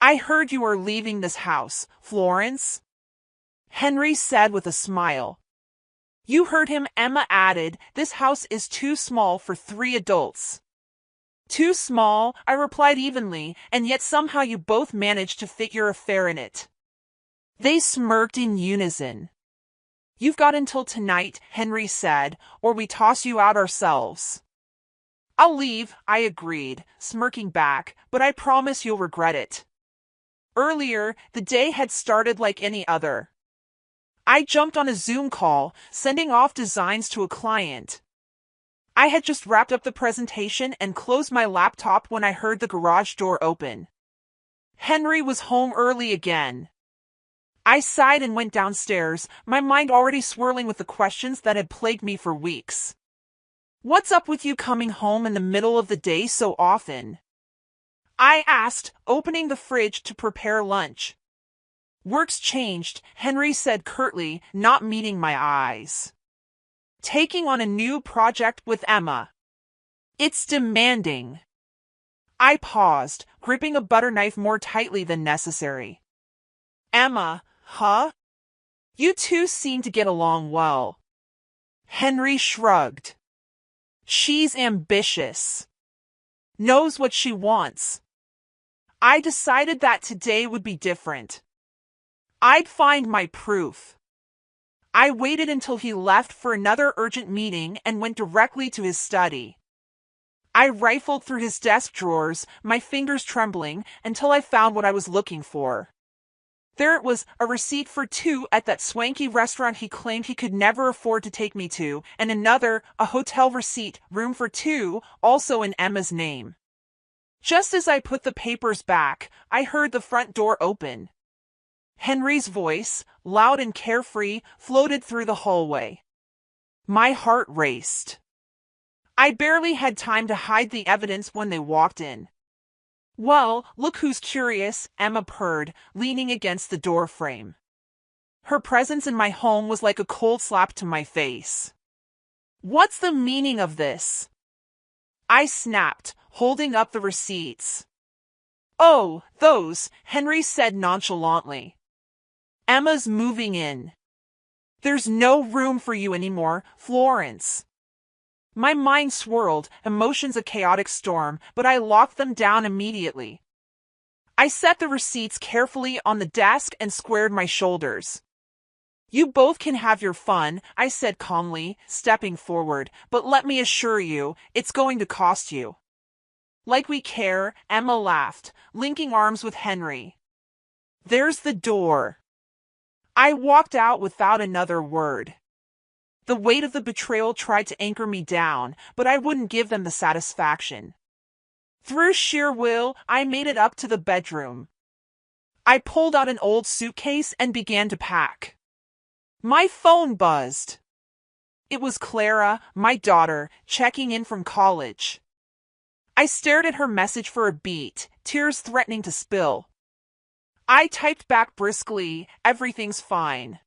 I heard you are leaving this house, Florence, Henry said with a smile. You heard him, Emma added. This house is too small for 3 adults. Too small, I replied evenly, and yet somehow you both managed to fit your affair in it. They smirked in unison. You've got until tonight, Henry said, or we toss you out ourselves. I'll leave, I agreed, smirking back, but I promise you'll regret it. Earlier, the day had started like any other. I jumped on a Zoom call, sending off designs to a client. I had just wrapped up the presentation and closed my laptop when I heard the garage door open. Henry was home early again. I sighed and went downstairs, my mind already swirling with the questions that had plagued me for weeks. What's up with you coming home in the middle of the day so often? I asked, opening the fridge to prepare lunch. Work's changed, Henry said curtly, not meeting my eyes. Taking on a new project with Emma. It's demanding. I paused, gripping a butter knife more tightly than necessary. Emma, huh? You two seem to get along well. Henry shrugged. She's ambitious. Knows what she wants. I decided that today would be different. I'd find my proof. I waited until he left for another urgent meeting and went directly to his study. I rifled through his desk drawers, my fingers trembling, until I found what I was looking for. There it was, a receipt for 2 at that swanky restaurant he claimed he could never afford to take me to, and another, a hotel receipt, room for 2, also in Emma's name. Just as I put the papers back, I heard the front door open. Henry's voice, loud and carefree, floated through the hallway. My heart raced. I barely had time to hide the evidence when they walked in. Well, look who's curious, Emma purred, leaning against the doorframe. Her presence in my home was like a cold slap to my face. What's the meaning of this? I snapped, holding up the receipts. Oh, those, Henry said nonchalantly. Emma's moving in. There's no room for you anymore, Florence. My mind swirled, emotions a chaotic storm, but I locked them down immediately. I set the receipts carefully on the desk and squared my shoulders. You both can have your fun, I said calmly, stepping forward, but let me assure you, it's going to cost you. Like we care, Emma laughed, linking arms with Henry. There's the door. I walked out without another word. The weight of the betrayal tried to anchor me down, but I wouldn't give them the satisfaction. Through sheer will, I made it up to the bedroom. I pulled out an old suitcase and began to pack. My phone buzzed. It was Clara, my daughter, checking in from college. I stared at her message for a beat, tears threatening to spill. I typed back briskly, everything's fine.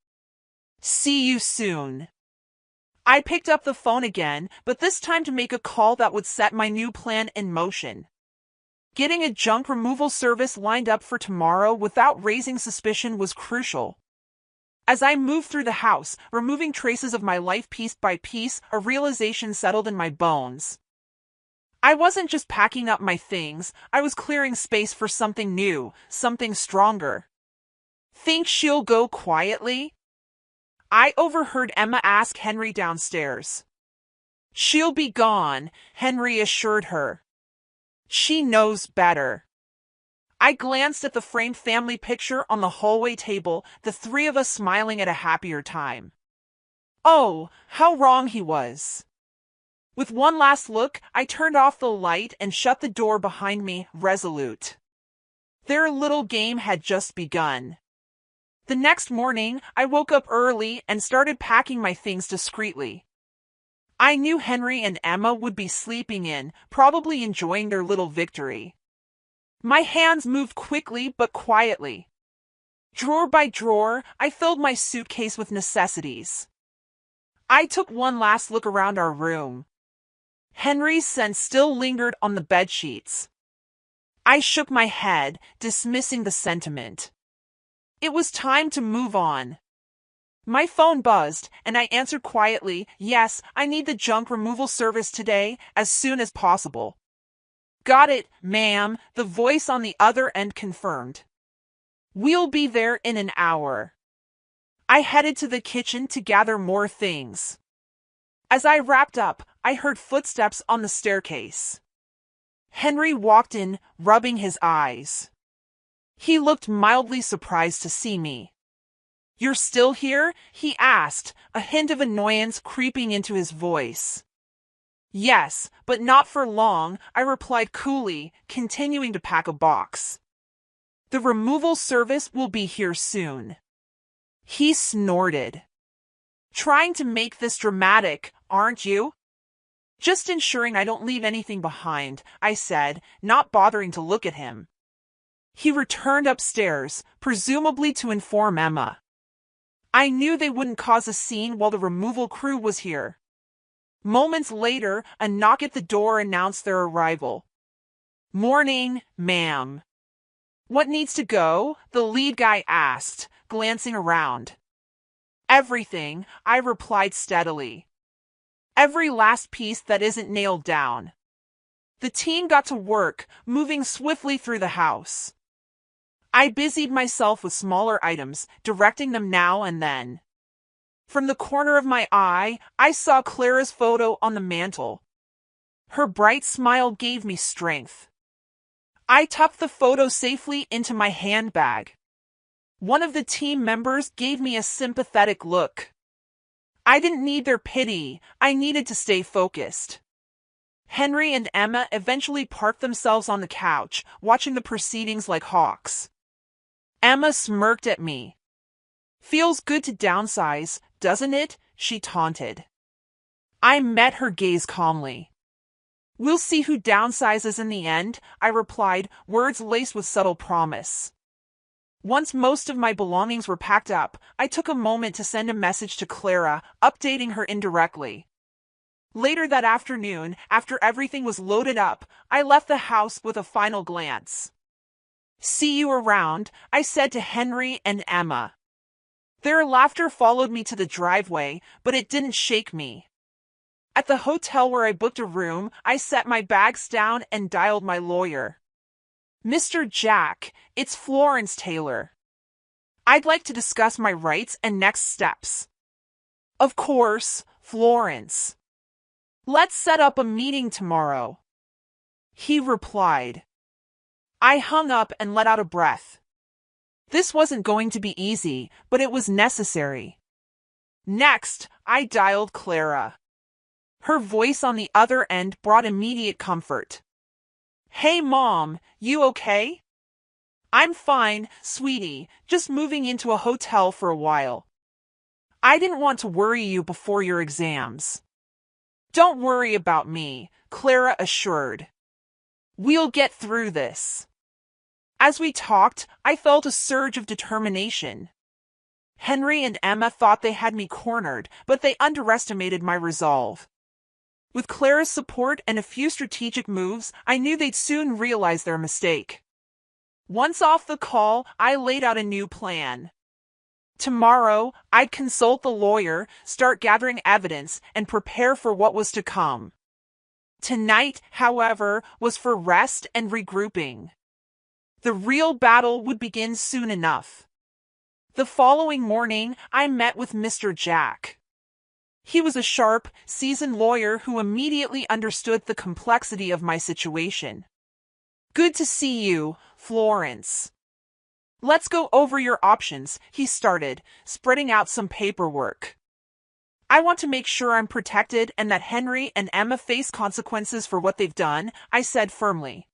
See you soon. I picked up the phone again, but this time to make a call that would set my new plan in motion. Getting a junk removal service lined up for tomorrow without raising suspicion was crucial. As I moved through the house, removing traces of my life piece by piece, a realization settled in my bones. I wasn't just packing up my things, I was clearing space for something new, something stronger. Think she'll go quietly? I overheard Emma ask Henry downstairs. She'll be gone, Henry assured her. She knows better. I glanced at the framed family picture on the hallway table, the 3 of us smiling at a happier time. Oh, how wrong he was. With one last look, I turned off the light and shut the door behind me, resolute. Their little game had just begun. The next morning, I woke up early and started packing my things discreetly. I knew Henry and Emma would be sleeping in, probably enjoying their little victory. My hands moved quickly but quietly. Drawer by drawer, I filled my suitcase with necessities. I took one last look around our room. Henry's scent still lingered on the bedsheets. I shook my head, dismissing the sentiment. It was time to move on. My phone buzzed, and I answered quietly, "Yes, I need the junk removal service today, as soon as possible." "Got it, ma'am," the voice on the other end confirmed. "We'll be there in an hour." I headed to the kitchen to gather more things. As I wrapped up, I heard footsteps on the staircase. Henry walked in, rubbing his eyes. He looked mildly surprised to see me. "You're still here?" he asked, a hint of annoyance creeping into his voice. "Yes, but not for long," I replied coolly, continuing to pack a box. "The removal service will be here soon." He snorted. "Trying to make this dramatic, aren't you?" "Just ensuring I don't leave anything behind," I said, not bothering to look at him. He returned upstairs, presumably to inform Emma. I knew they wouldn't cause a scene while the removal crew was here. Moments later, a knock at the door announced their arrival. "Morning, ma'am." "What needs to go?" the lead guy asked, glancing around. "Everything," I replied steadily. "Every last piece that isn't nailed down." The team got to work, moving swiftly through the house. I busied myself with smaller items, directing them now and then. From the corner of my eye, I saw Clara's photo on the mantel. Her bright smile gave me strength. I tucked the photo safely into my handbag. One of the team members gave me a sympathetic look. I didn't need their pity, I needed to stay focused. Henry and Emma eventually parked themselves on the couch, watching the proceedings like hawks. Emma smirked at me. "Feels good to downsize, doesn't it?" she taunted. I met her gaze calmly. "We'll see who downsizes in the end," I replied, words laced with subtle promise. Once most of my belongings were packed up, I took a moment to send a message to Clara, updating her indirectly. Later that afternoon, after everything was loaded up, I left the house with a final glance. "See you around," I said to Henry and Emma. Their laughter followed me to the driveway, but it didn't shake me. At the hotel where I booked a room, I set my bags down and dialed my lawyer. "Mr. Jack, it's Florence Taylor. I'd like to discuss my rights and next steps." "Of course, Florence. Let's set up a meeting tomorrow," he replied. I hung up and let out a breath. This wasn't going to be easy, but it was necessary. Next, I dialed Clara. Her voice on the other end brought immediate comfort. "Hey Mom, you okay?" "I'm fine, sweetie, just moving into a hotel for a while." "I didn't want to worry you before your exams." "Don't worry about me," Clara assured. "We'll get through this." As we talked, I felt a surge of determination. Henry and Emma thought they had me cornered, but they underestimated my resolve. With Clara's support and a few strategic moves, I knew they'd soon realize their mistake. Once off the call, I laid out a new plan. Tomorrow, I'd consult the lawyer, start gathering evidence, and prepare for what was to come. Tonight, however, was for rest and regrouping. The real battle would begin soon enough. The following morning, I met with Mr. Jack. He was a sharp, seasoned lawyer who immediately understood the complexity of my situation. "Good to see you, Florence. Let's go over your options," he started, spreading out some paperwork. "I want to make sure I'm protected and that Henry and Emma face consequences for what they've done," I said firmly.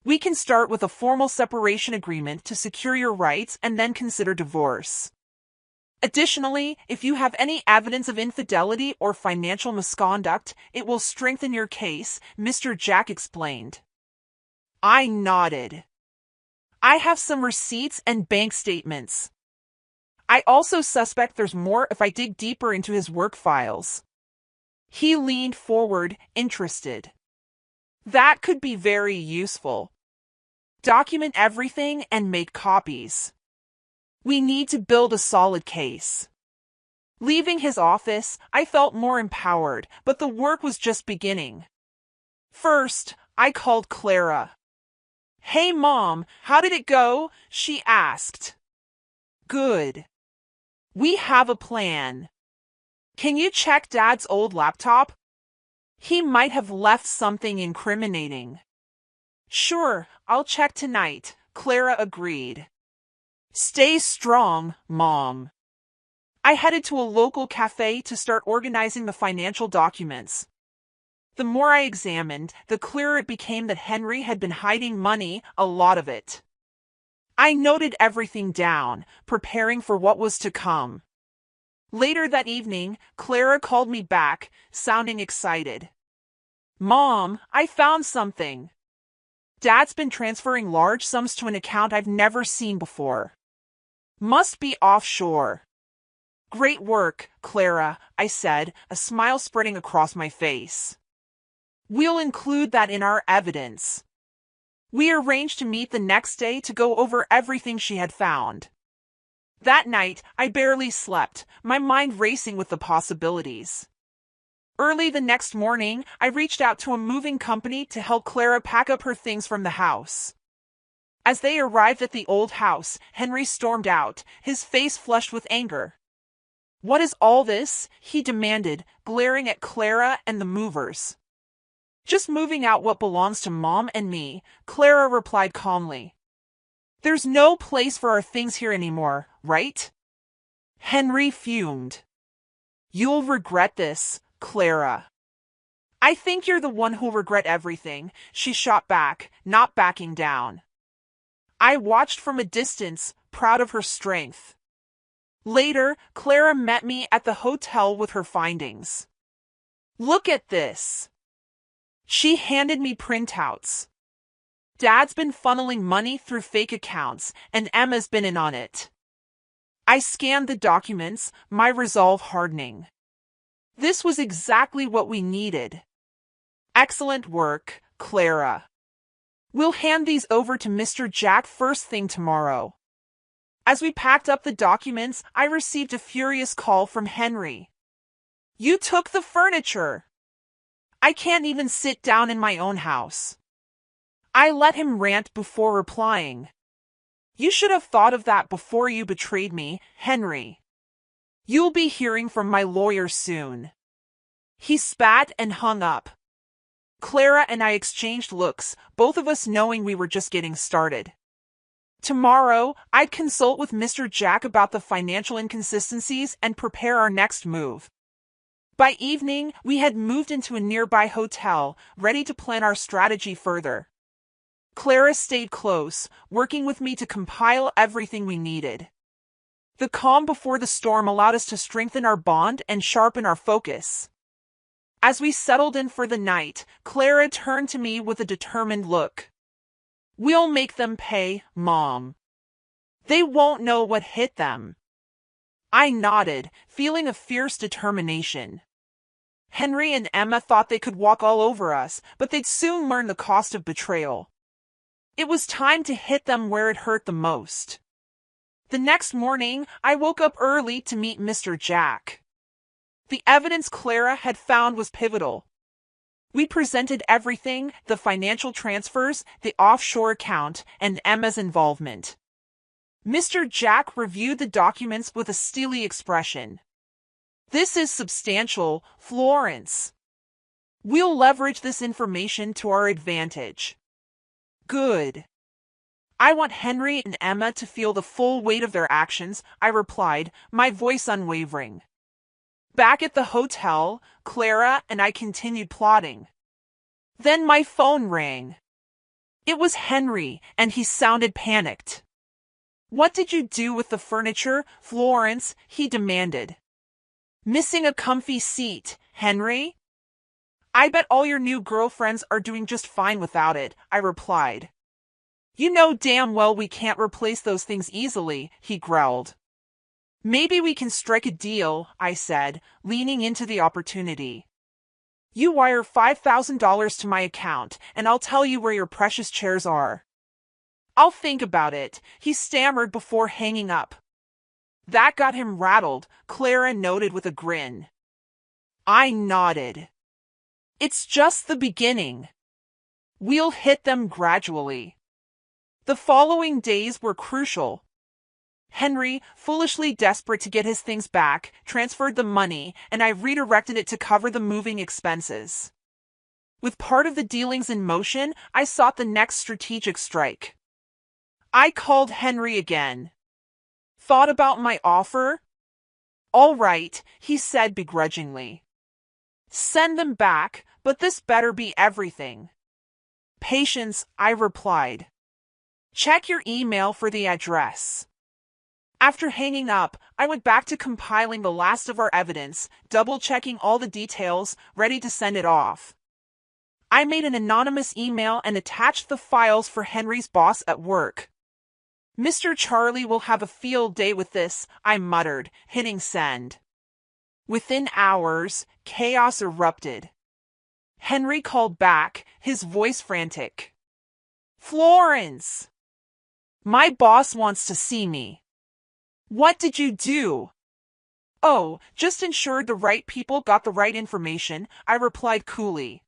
"We can start with a formal separation agreement to secure your rights and then consider divorce. Additionally, if you have any evidence of infidelity or financial misconduct, it will strengthen your case," Mr. Jack explained. I nodded. "I have some receipts and bank statements. I also suspect there's more if I dig deeper into his work files." He leaned forward, interested. "That could be very useful." Document everything and make copies. We need to build a solid case. Leaving his office, I felt more empowered, but the work was just beginning. First, I called Clara. "Hey Mom, how did it go?" she asked. "Good. We have a plan. Can you check Dad's old laptop? He might have left something incriminating." "Sure, I'll check tonight," Clara agreed. "Stay strong, Mom." I headed to a local cafe to start organizing the financial documents. The more I examined, the clearer it became that Henry had been hiding money, a lot of it. I noted everything down, preparing for what was to come. Later that evening, Clara called me back, sounding excited. "Mom, I found something. Dad's been transferring large sums to an account I've never seen before. Must be offshore." "Great work, Clara," I said, a smile spreading across my face. "We'll include that in our evidence." We arranged to meet the next day to go over everything she had found. That night, I barely slept, my mind racing with the possibilities. Early the next morning, I reached out to a moving company to help Clara pack up her things from the house. As they arrived at the old house, Henry stormed out, his face flushed with anger. "What is all this?" he demanded, glaring at Clara and the movers. "Just moving out what belongs to Mom and me," Clara replied calmly. "There's no place for our things here anymore, right?" Henry fumed. "You'll regret this, Clara." "I think you're the one who'll regret everything," she shot back, not backing down. I watched from a distance, proud of her strength. Later, Clara met me at the hotel with her findings. "Look at this." She handed me printouts. "Dad's been funneling money through fake accounts, and Emma's been in on it." I scanned the documents, my resolve hardening. This was exactly what we needed. "Excellent work, Clara. We'll hand these over to Mr. Jack first thing tomorrow." As we packed up the documents, I received a furious call from Henry. "You took the furniture. I can't even sit down in my own house." I let him rant before replying. "You should have thought of that before you betrayed me, Henry. You'll be hearing from my lawyer soon." He spat and hung up. Clara and I exchanged looks, both of us knowing we were just getting started. Tomorrow, I'd consult with Mr. Jack about the financial inconsistencies and prepare our next move. By evening, we had moved into a nearby hotel, ready to plan our strategy further. Clara stayed close, working with me to compile everything we needed. The calm before the storm allowed us to strengthen our bond and sharpen our focus. As we settled in for the night, Clara turned to me with a determined look. "We'll make them pay, Mom. They won't know what hit them." I nodded, feeling a fierce determination. Henry and Emma thought they could walk all over us, but they'd soon learn the cost of betrayal. It was time to hit them where it hurt the most. The next morning, I woke up early to meet Mr. Jack. The evidence Clara had found was pivotal. We presented everything, the financial transfers, the offshore account, and Emma's involvement. Mr. Jack reviewed the documents with a steely expression. "This is substantial, Florence. We'll leverage this information to our advantage." "Good. I want Henry and Emma to feel the full weight of their actions," I replied, my voice unwavering. Back at the hotel, Clara and I continued plotting. Then my phone rang. It was Henry, and he sounded panicked. "What did you do with the furniture, Florence?" he demanded. "Missing a comfy seat, Henry?" "I bet all your new girlfriends are doing just fine without it," I replied. "You know damn well we can't replace those things easily," he growled. "Maybe we can strike a deal," I said, leaning into the opportunity. "You wire $5,000 to my account, and I'll tell you where your precious chairs are." I'll think about it, he stammered before hanging up. That got him rattled, Clara noted with a grin. I nodded. It's just the beginning. We'll hit them gradually. The following days were crucial. Henry, foolishly desperate to get his things back, transferred the money, and I redirected it to cover the moving expenses. With part of the dealings in motion, I sought the next strategic strike. I called Henry again. Thought about my offer? All right, he said begrudgingly. Send them back, but this better be everything. Patience, I replied. Check your email for the address. After hanging up, I went back to compiling the last of our evidence, double-checking all the details, ready to send it off. I made an anonymous email and attached the files for Henry's boss at work. Mr. Charlie will have a field day with this, I muttered, hitting send. Within hours, chaos erupted. Henry called back, his voice frantic. Florence! My boss wants to see me. What did you do? Oh, just ensured the right people got the right information, I replied coolly.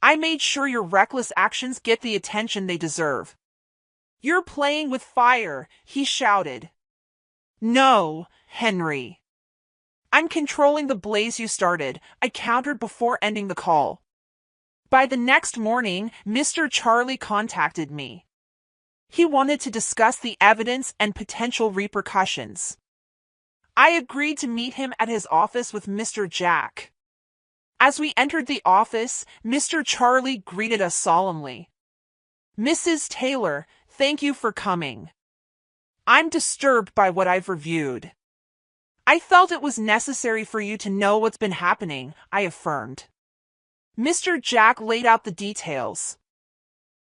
I made sure your reckless actions get the attention they deserve. You're playing with fire, he shouted. No, Henry. I'm controlling the blaze you started, I countered before ending the call. By the next morning, Mr. Charlie contacted me. He wanted to discuss the evidence and potential repercussions. I agreed to meet him at his office with Mr. Jack. As we entered the office, Mr. Charlie greeted us solemnly. Mrs. Taylor, thank you for coming. I'm disturbed by what I've reviewed. I felt it was necessary for you to know what's been happening, I affirmed. Mr. Jack laid out the details.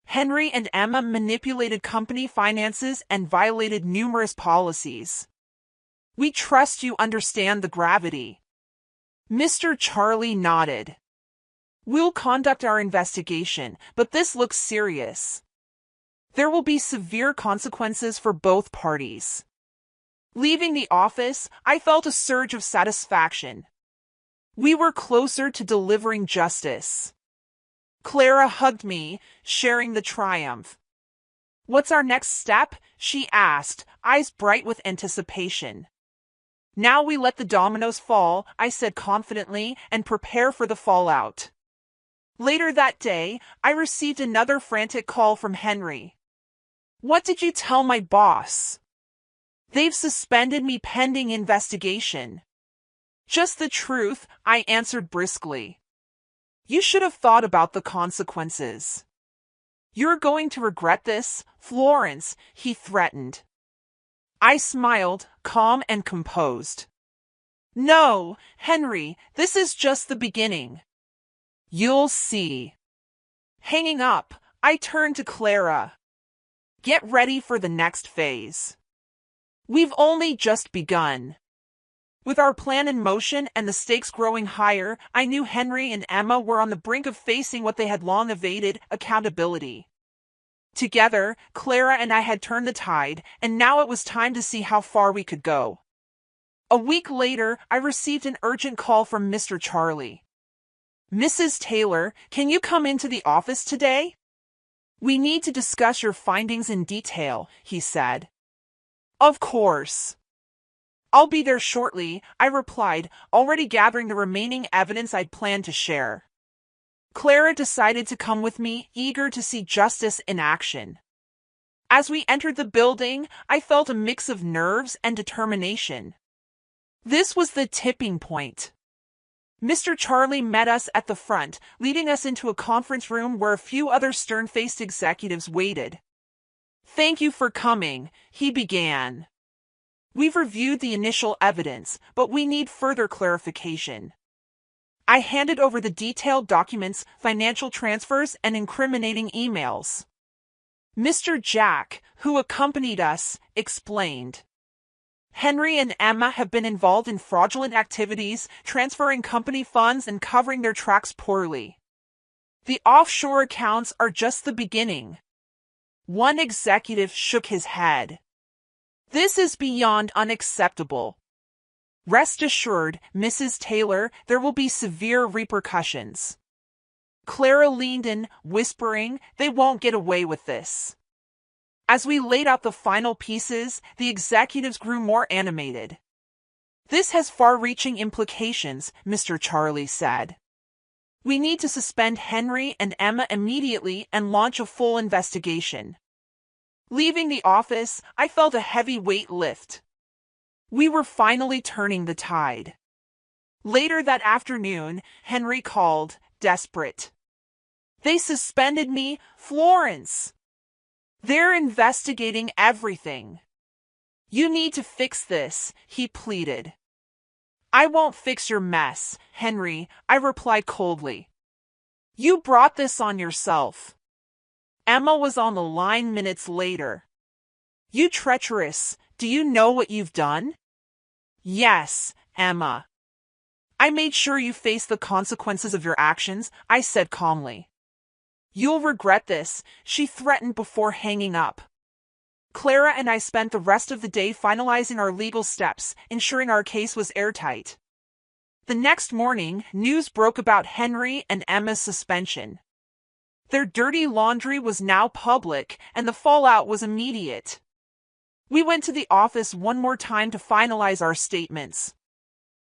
Henry and Emma manipulated company finances and violated numerous policies. We trust you understand the gravity. Mr. Charlie nodded. We'll conduct our investigation, but this looks serious. There will be severe consequences for both parties. Leaving the office, I felt a surge of satisfaction. We were closer to delivering justice. Clara hugged me, sharing the triumph. What's our next step? She asked, eyes bright with anticipation. Now we let the dominoes fall, I said confidently, and prepare for the fallout. Later that day, I received another frantic call from Henry. What did you tell my boss? They've suspended me pending investigation. Just the truth, I answered briskly. You should have thought about the consequences. You're going to regret this, Florence, he threatened. I smiled, calm and composed. No, Henry, this is just the beginning. You'll see. Hanging up, I turned to Clara. Get ready for the next phase. We've only just begun. With our plan in motion and the stakes growing higher, I knew Henry and Emma were on the brink of facing what they had long evaded, accountability. Together, Clara and I had turned the tide, and now it was time to see how far we could go. A week later, I received an urgent call from Mr. Charlie. Mrs. Taylor, can you come into the office today? We need to discuss your findings in detail, he said. Of course. I'll be there shortly, I replied, already gathering the remaining evidence I'd planned to share. Clara decided to come with me, eager to see justice in action. As we entered the building, I felt a mix of nerves and determination. This was the tipping point. Mr. Charlie met us at the front, leading us into a conference room where a few other stern-faced executives waited. Thank you for coming, he began. We've reviewed the initial evidence, but we need further clarification. I handed over the detailed documents, financial transfers, and incriminating emails. Mr. Jack, who accompanied us, explained. Henry and Emma have been involved in fraudulent activities, transferring company funds and covering their tracks poorly. The offshore accounts are just the beginning. One executive shook his head. This is beyond unacceptable. Rest assured, Mrs. Taylor, there will be severe repercussions. Clara leaned in, whispering, they won't get away with this. As we laid out the final pieces, the executives grew more animated. This has far-reaching implications, Mr. Charlie said. We need to suspend Henry and Emma immediately and launch a full investigation. Leaving the office, I felt a heavy weight lift. We were finally turning the tide. Later that afternoon, Henry called, desperate. They suspended me, Florence. They're investigating everything. You need to fix this, he pleaded. I won't fix your mess, Henry, I replied coldly. You brought this on yourself. Emma was on the line minutes later. You treacherous, do you know what you've done? Yes, Emma. I made sure you face the consequences of your actions, I said calmly. You'll regret this, she threatened before hanging up. Clara and I spent the rest of the day finalizing our legal steps, ensuring our case was airtight. The next morning, news broke about Henry and Emma's suspension. Their dirty laundry was now public, and the fallout was immediate. We went to the office one more time to finalize our statements.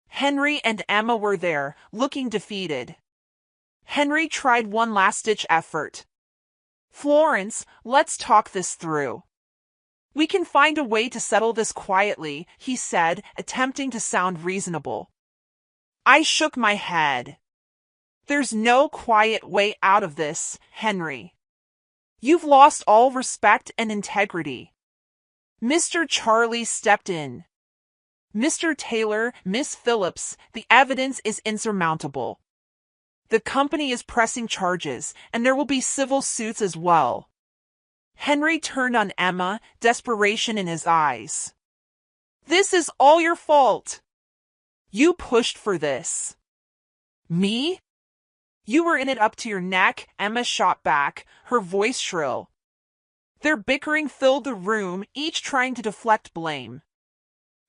Henry and Emma were there, looking defeated. Henry tried one last-ditch effort. Florence, let's talk this through. We can find a way to settle this quietly, he said, attempting to sound reasonable. I shook my head. There's no quiet way out of this, Henry. You've lost all respect and integrity. Mr. Charlie stepped in. Mr. Taylor, Miss Phillips, the evidence is insurmountable. The company is pressing charges, and there will be civil suits as well. Henry turned on Emma, desperation in his eyes. This is all your fault. You pushed for this. Me? You were in it up to your neck, Emma shot back, her voice shrill. Their bickering filled the room, each trying to deflect blame.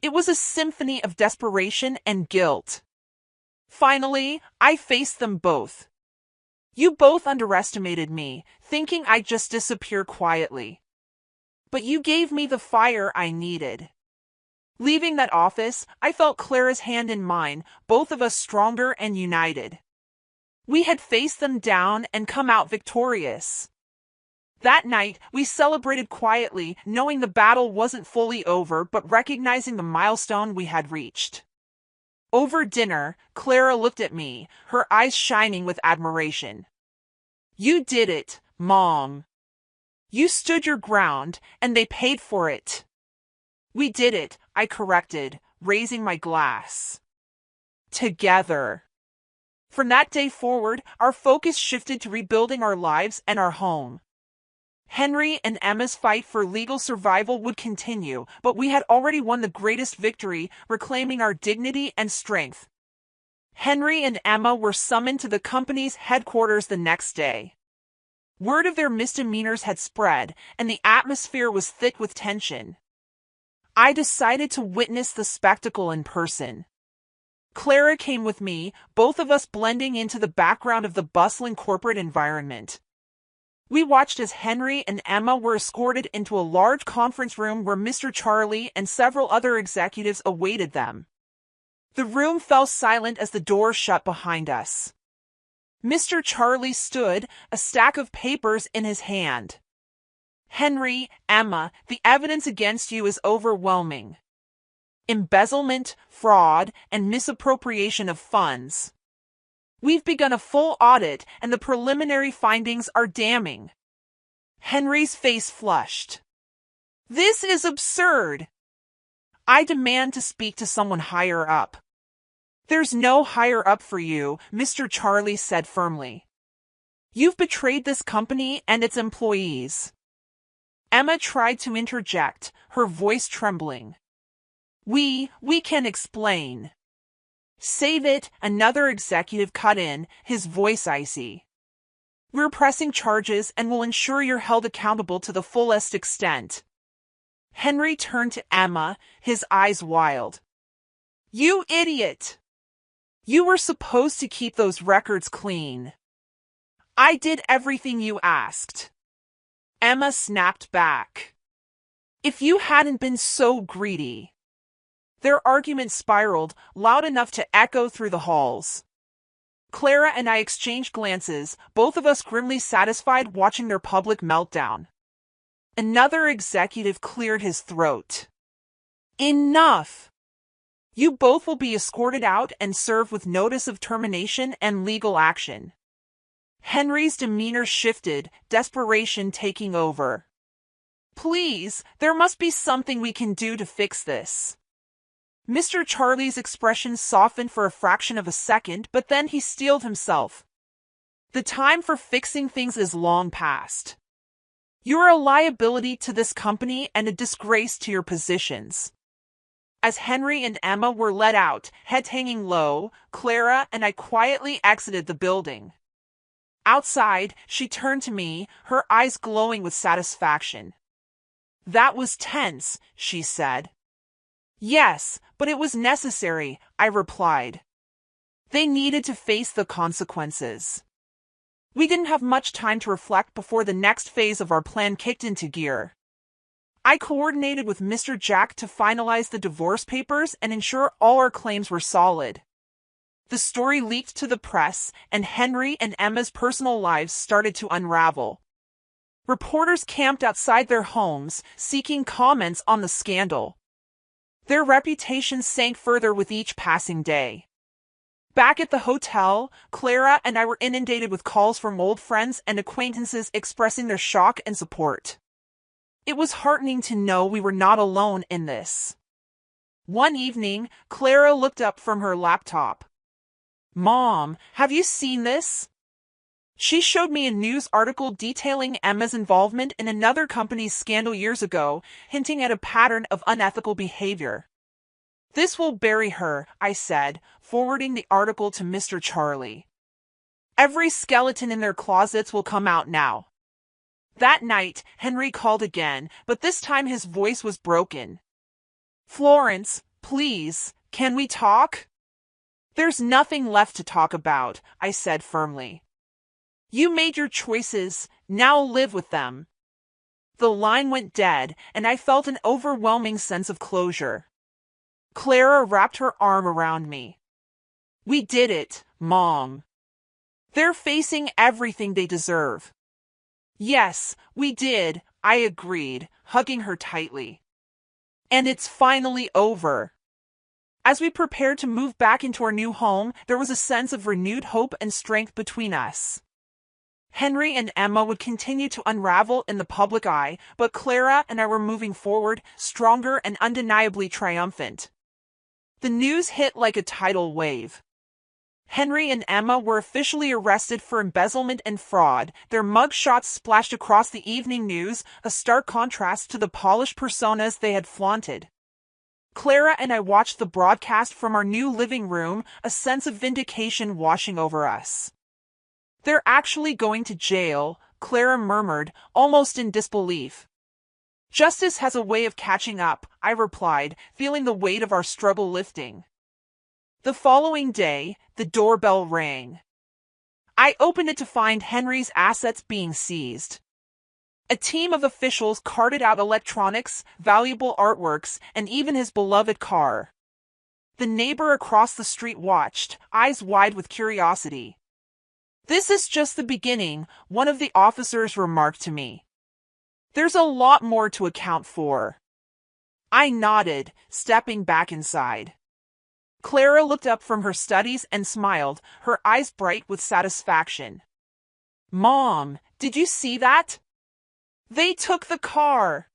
It was a symphony of desperation and guilt. Finally, I faced them both. You both underestimated me, thinking I'd just disappear quietly. But you gave me the fire I needed. Leaving that office, I felt Clara's hand in mine, both of us stronger and united. We had faced them down and come out victorious. That night, we celebrated quietly, knowing the battle wasn't fully over but recognizing the milestone we had reached. Over dinner, Clara looked at me, her eyes shining with admiration. You did it, Mom. You stood your ground, and they paid for it. We did it, I corrected, raising my glass. Together. From that day forward, our focus shifted to rebuilding our lives and our home. Henry and Emma's fight for legal survival would continue, but we had already won the greatest victory, reclaiming our dignity and strength. Henry and Emma were summoned to the company's headquarters the next day. Word of their misdemeanors had spread, and the atmosphere was thick with tension. I decided to witness the spectacle in person. Clara came with me, both of us blending into the background of the bustling corporate environment. We watched as Henry and Emma were escorted into a large conference room where Mr. Charlie and several other executives awaited them. The room fell silent as the door shut behind us. Mr. Charlie stood, a stack of papers in his hand. Henry, Emma, the evidence against you is overwhelming. Embezzlement, fraud, and misappropriation of funds. We've begun a full audit, and the preliminary findings are damning. Henry's face flushed. This is absurd. I demand to speak to someone higher up. There's no higher up for you, Mr. Charlie said firmly. You've betrayed this company and its employees. Emma tried to interject, her voice trembling. We can explain. Save it, another executive cut in, his voice icy. We're pressing charges and will ensure you're held accountable to the fullest extent. Henry turned to Emma, his eyes wild. You idiot! You were supposed to keep those records clean. I did everything you asked. Emma snapped back. If you hadn't been so greedy. Their argument spiraled, loud enough to echo through the halls. Clara and I exchanged glances, both of us grimly satisfied watching their public meltdown. Another executive cleared his throat. Enough! You both will be escorted out and served with notice of termination and legal action. Henry's demeanor shifted, desperation taking over. Please, there must be something we can do to fix this. Mr. Charlie's expression softened for a fraction of a second, but then he steeled himself. The time for fixing things is long past. You're a liability to this company and a disgrace to your positions. As Henry and Emma were let out, heads hanging low, Clara and I quietly exited the building. Outside, she turned to me, her eyes glowing with satisfaction. That was tense, she said. Yes, but it was necessary, I replied. They needed to face the consequences. We didn't have much time to reflect before the next phase of our plan kicked into gear. I coordinated with Mr. Jack to finalize the divorce papers and ensure all our claims were solid. The story leaked to the press, and Henry and Emma's personal lives started to unravel. Reporters camped outside their homes, seeking comments on the scandal. Their reputations sank further with each passing day. Back at the hotel, Clara and I were inundated with calls from old friends and acquaintances expressing their shock and support. It was heartening to know we were not alone in this. One evening, Clara looked up from her laptop. Mom, have you seen this? She showed me a news article detailing Emma's involvement in another company's scandal years ago, hinting at a pattern of unethical behavior. This will bury her, I said, forwarding the article to Mr. Charlie. Every skeleton in their closets will come out now. That night, Henry called again, but this time his voice was broken. Florence, please, can we talk? There's nothing left to talk about, I said firmly. You made your choices, now live with them. The line went dead, and I felt an overwhelming sense of closure. Clara wrapped her arm around me. We did it, Mom. They're facing everything they deserve. Yes, we did, I agreed, hugging her tightly. And it's finally over. As we prepared to move back into our new home, there was a sense of renewed hope and strength between us. Henry and Emma would continue to unravel in the public eye, but Clara and I were moving forward, stronger and undeniably triumphant. The news hit like a tidal wave. Henry and Emma were officially arrested for embezzlement and fraud, their mugshots splashed across the evening news, a stark contrast to the polished personas they had flaunted. Clara and I watched the broadcast from our new living room, a sense of vindication washing over us. They're actually going to jail, Clara murmured, almost in disbelief. Justice has a way of catching up, I replied, feeling the weight of our struggle lifting. The following day, the doorbell rang. I opened it to find Henry's assets being seized. A team of officials carted out electronics, valuable artworks, and even his beloved car. The neighbor across the street watched, eyes wide with curiosity. This is just the beginning, one of the officers remarked to me. There's a lot more to account for. I nodded, stepping back inside. Clara looked up from her studies and smiled, her eyes bright with satisfaction. Mom, did you see that? They took the car.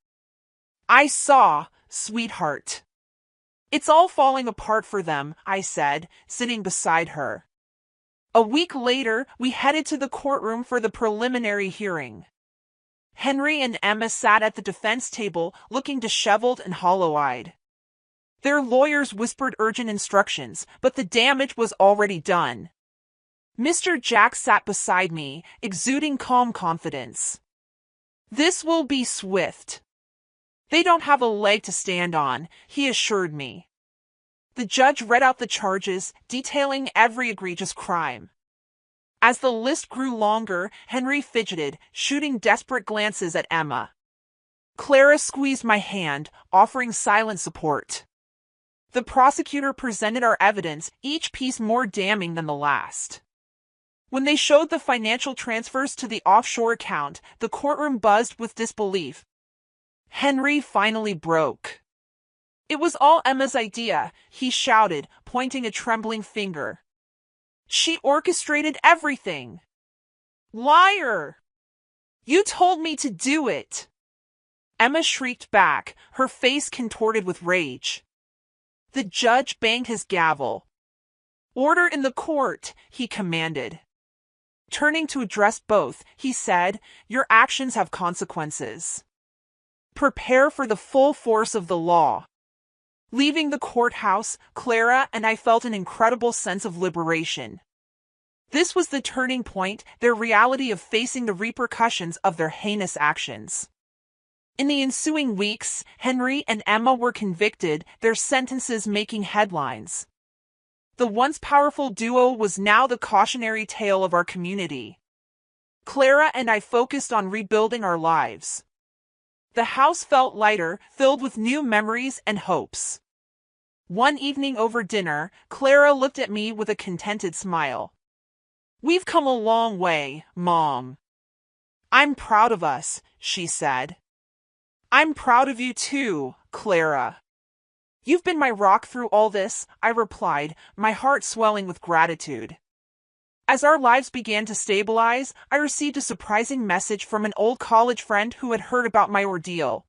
I saw, sweetheart. It's all falling apart for them, I said, sitting beside her. A week later, we headed to the courtroom for the preliminary hearing. Henry and Emma sat at the defense table, looking disheveled and hollow-eyed. Their lawyers whispered urgent instructions, but the damage was already done. Mr. Jack sat beside me, exuding calm confidence. This will be swift. They don't have a leg to stand on, he assured me. The judge read out the charges, detailing every egregious crime. As the list grew longer, Henry fidgeted, shooting desperate glances at Emma. Clara squeezed my hand, offering silent support. The prosecutor presented our evidence, each piece more damning than the last. When they showed the financial transfers to the offshore account, the courtroom buzzed with disbelief. Henry finally broke. It was all Emma's idea, he shouted, pointing a trembling finger. She orchestrated everything. Liar! You told me to do it! Emma shrieked back, her face contorted with rage. The judge banged his gavel. Order in the court, he commanded. Turning to address both, he said, Your actions have consequences. Prepare for the full force of the law. Leaving the courthouse, Clara and I felt an incredible sense of liberation. This was the turning point, their reality of facing the repercussions of their heinous actions. In the ensuing weeks, Henry and Emma were convicted, their sentences making headlines. The once powerful duo was now the cautionary tale of our community. Clara and I focused on rebuilding our lives. The house felt lighter, filled with new memories and hopes. One evening over dinner, Clara looked at me with a contented smile. We've come a long way, Mom. I'm proud of us, she said. I'm proud of you too, Clara. You've been my rock through all this, I replied, my heart swelling with gratitude. As our lives began to stabilize, I received a surprising message from an old college friend who had heard about my ordeal.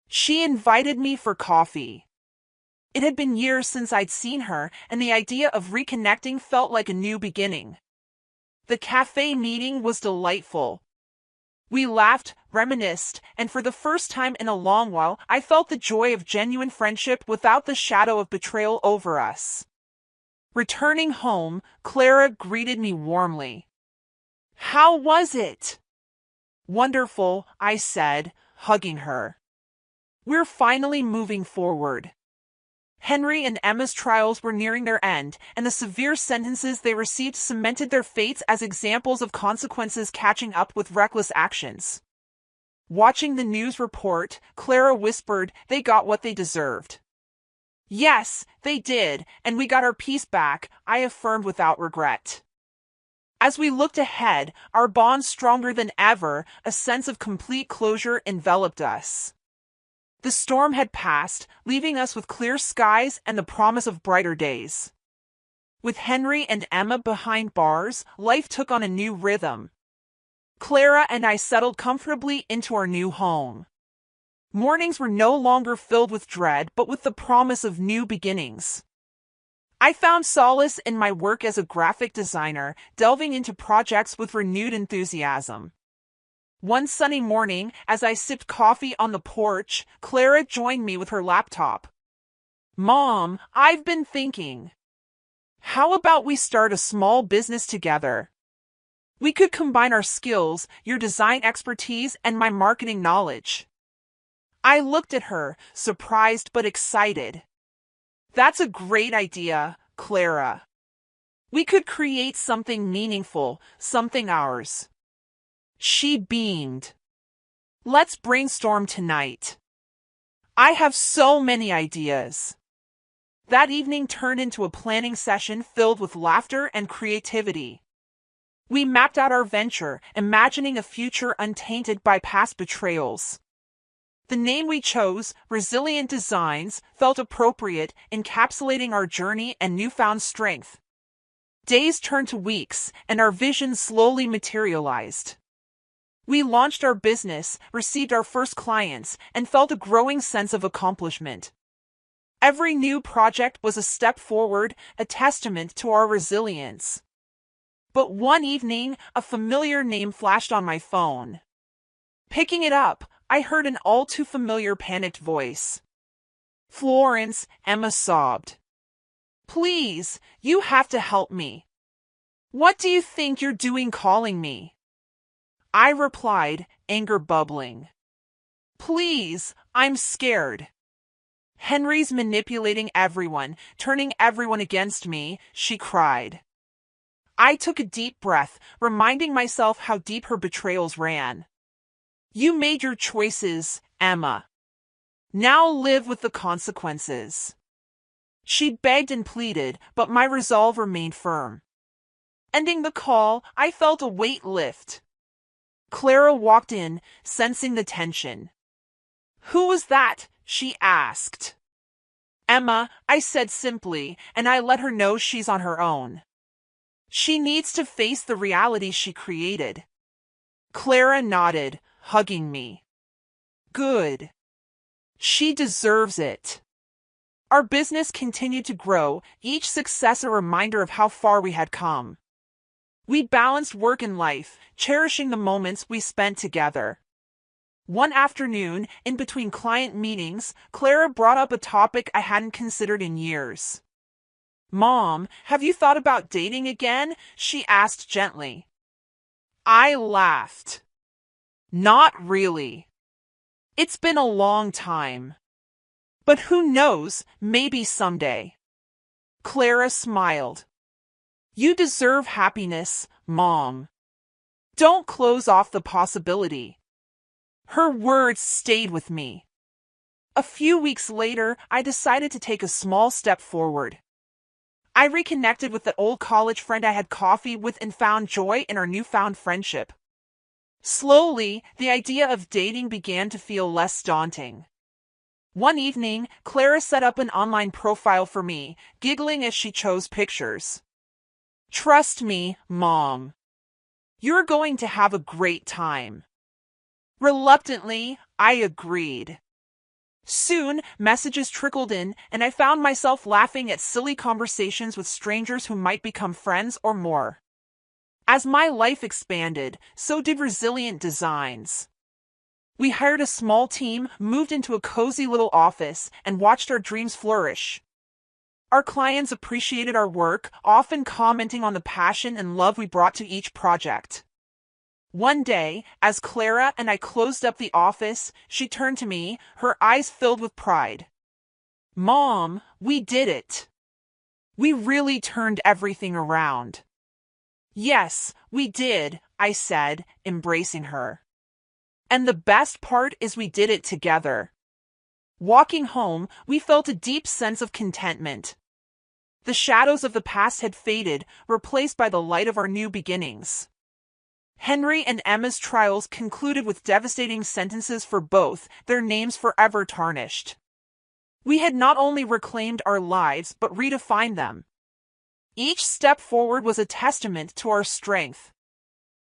She invited me for coffee. It had been years since I'd seen her, and the idea of reconnecting felt like a new beginning. The cafe meeting was delightful. We laughed, reminisced, and for the first time in a long while, I felt the joy of genuine friendship without the shadow of betrayal over us. Returning home, Clara greeted me warmly. How was it? Wonderful, I said, hugging her. We're finally moving forward. Henry and Emma's trials were nearing their end, and the severe sentences they received cemented their fates as examples of consequences catching up with reckless actions. Watching the news report, Clara whispered they got what they deserved. Yes, they did, and we got our peace back, I affirmed without regret. As we looked ahead, our bond stronger than ever, a sense of complete closure enveloped us. The storm had passed, leaving us with clear skies and the promise of brighter days. With Henry and Emma behind bars, life took on a new rhythm. Clara and I settled comfortably into our new home. Mornings were no longer filled with dread, but with the promise of new beginnings. I found solace in my work as a graphic designer, delving into projects with renewed enthusiasm. One sunny morning, as I sipped coffee on the porch, Clara joined me with her laptop. Mom, I've been thinking. How about we start a small business together? We could combine our skills, your design expertise, and my marketing knowledge. I looked at her, surprised but excited. That's a great idea, Clara. We could create something meaningful, something ours. She beamed. Let's brainstorm tonight. I have so many ideas. That evening turned into a planning session filled with laughter and creativity. We mapped out our venture, imagining a future untainted by past betrayals. The name we chose, Resilient Designs, felt appropriate, encapsulating our journey and newfound strength. Days turned to weeks, and our vision slowly materialized. We launched our business, received our first clients, and felt a growing sense of accomplishment. Every new project was a step forward, a testament to our resilience. But one evening, a familiar name flashed on my phone. Picking it up, I heard an all-too-familiar panicked voice. Florence, Emma sobbed. Please, you have to help me. What do you think you're doing calling me? I replied, anger bubbling. Please, I'm scared. Henry's manipulating everyone, turning everyone against me, she cried. I took a deep breath, reminding myself how deep her betrayals ran. You made your choices, Emma. Now live with the consequences. She begged and pleaded, but my resolve remained firm. Ending the call, I felt a weight lift. Clara walked in, sensing the tension. Who was that? She asked. Emma, I said simply, and I let her know she's on her own. She needs to face the reality she created. Clara nodded, hugging me. Good. She deserves it. Our business continued to grow, each success a reminder of how far we had come. We balanced work and life, cherishing the moments we spent together. One afternoon, in between client meetings, Clara brought up a topic I hadn't considered in years. Mom, have you thought about dating again? She asked gently. I laughed. Not really. It's been a long time. But who knows, maybe someday. Clara smiled. You deserve happiness, Mom. Don't close off the possibility. Her words stayed with me. A few weeks later, I decided to take a small step forward. I reconnected with the old college friend I had coffee with and found joy in our newfound friendship. Slowly, the idea of dating began to feel less daunting. One evening, Clara set up an online profile for me, giggling as she chose pictures. Trust me, Mom. You're going to have a great time. Reluctantly, I agreed. Soon, messages trickled in, and I found myself laughing at silly conversations with strangers who might become friends or more. As my life expanded, so did Resilient Designs. We hired a small team, moved into a cozy little office, and watched our dreams flourish. Our clients appreciated our work, often commenting on the passion and love we brought to each project. One day, as Clara and I closed up the office, she turned to me, her eyes filled with pride. Mom, we did it. We really turned everything around. Yes, we did, I said, embracing her. And the best part is we did it together. Walking home, we felt a deep sense of contentment. The shadows of the past had faded, replaced by the light of our new beginnings. Henry and Emma's trials concluded with devastating sentences for both, their names forever tarnished. We had not only reclaimed our lives but redefined them. Each step forward was a testament to our strength.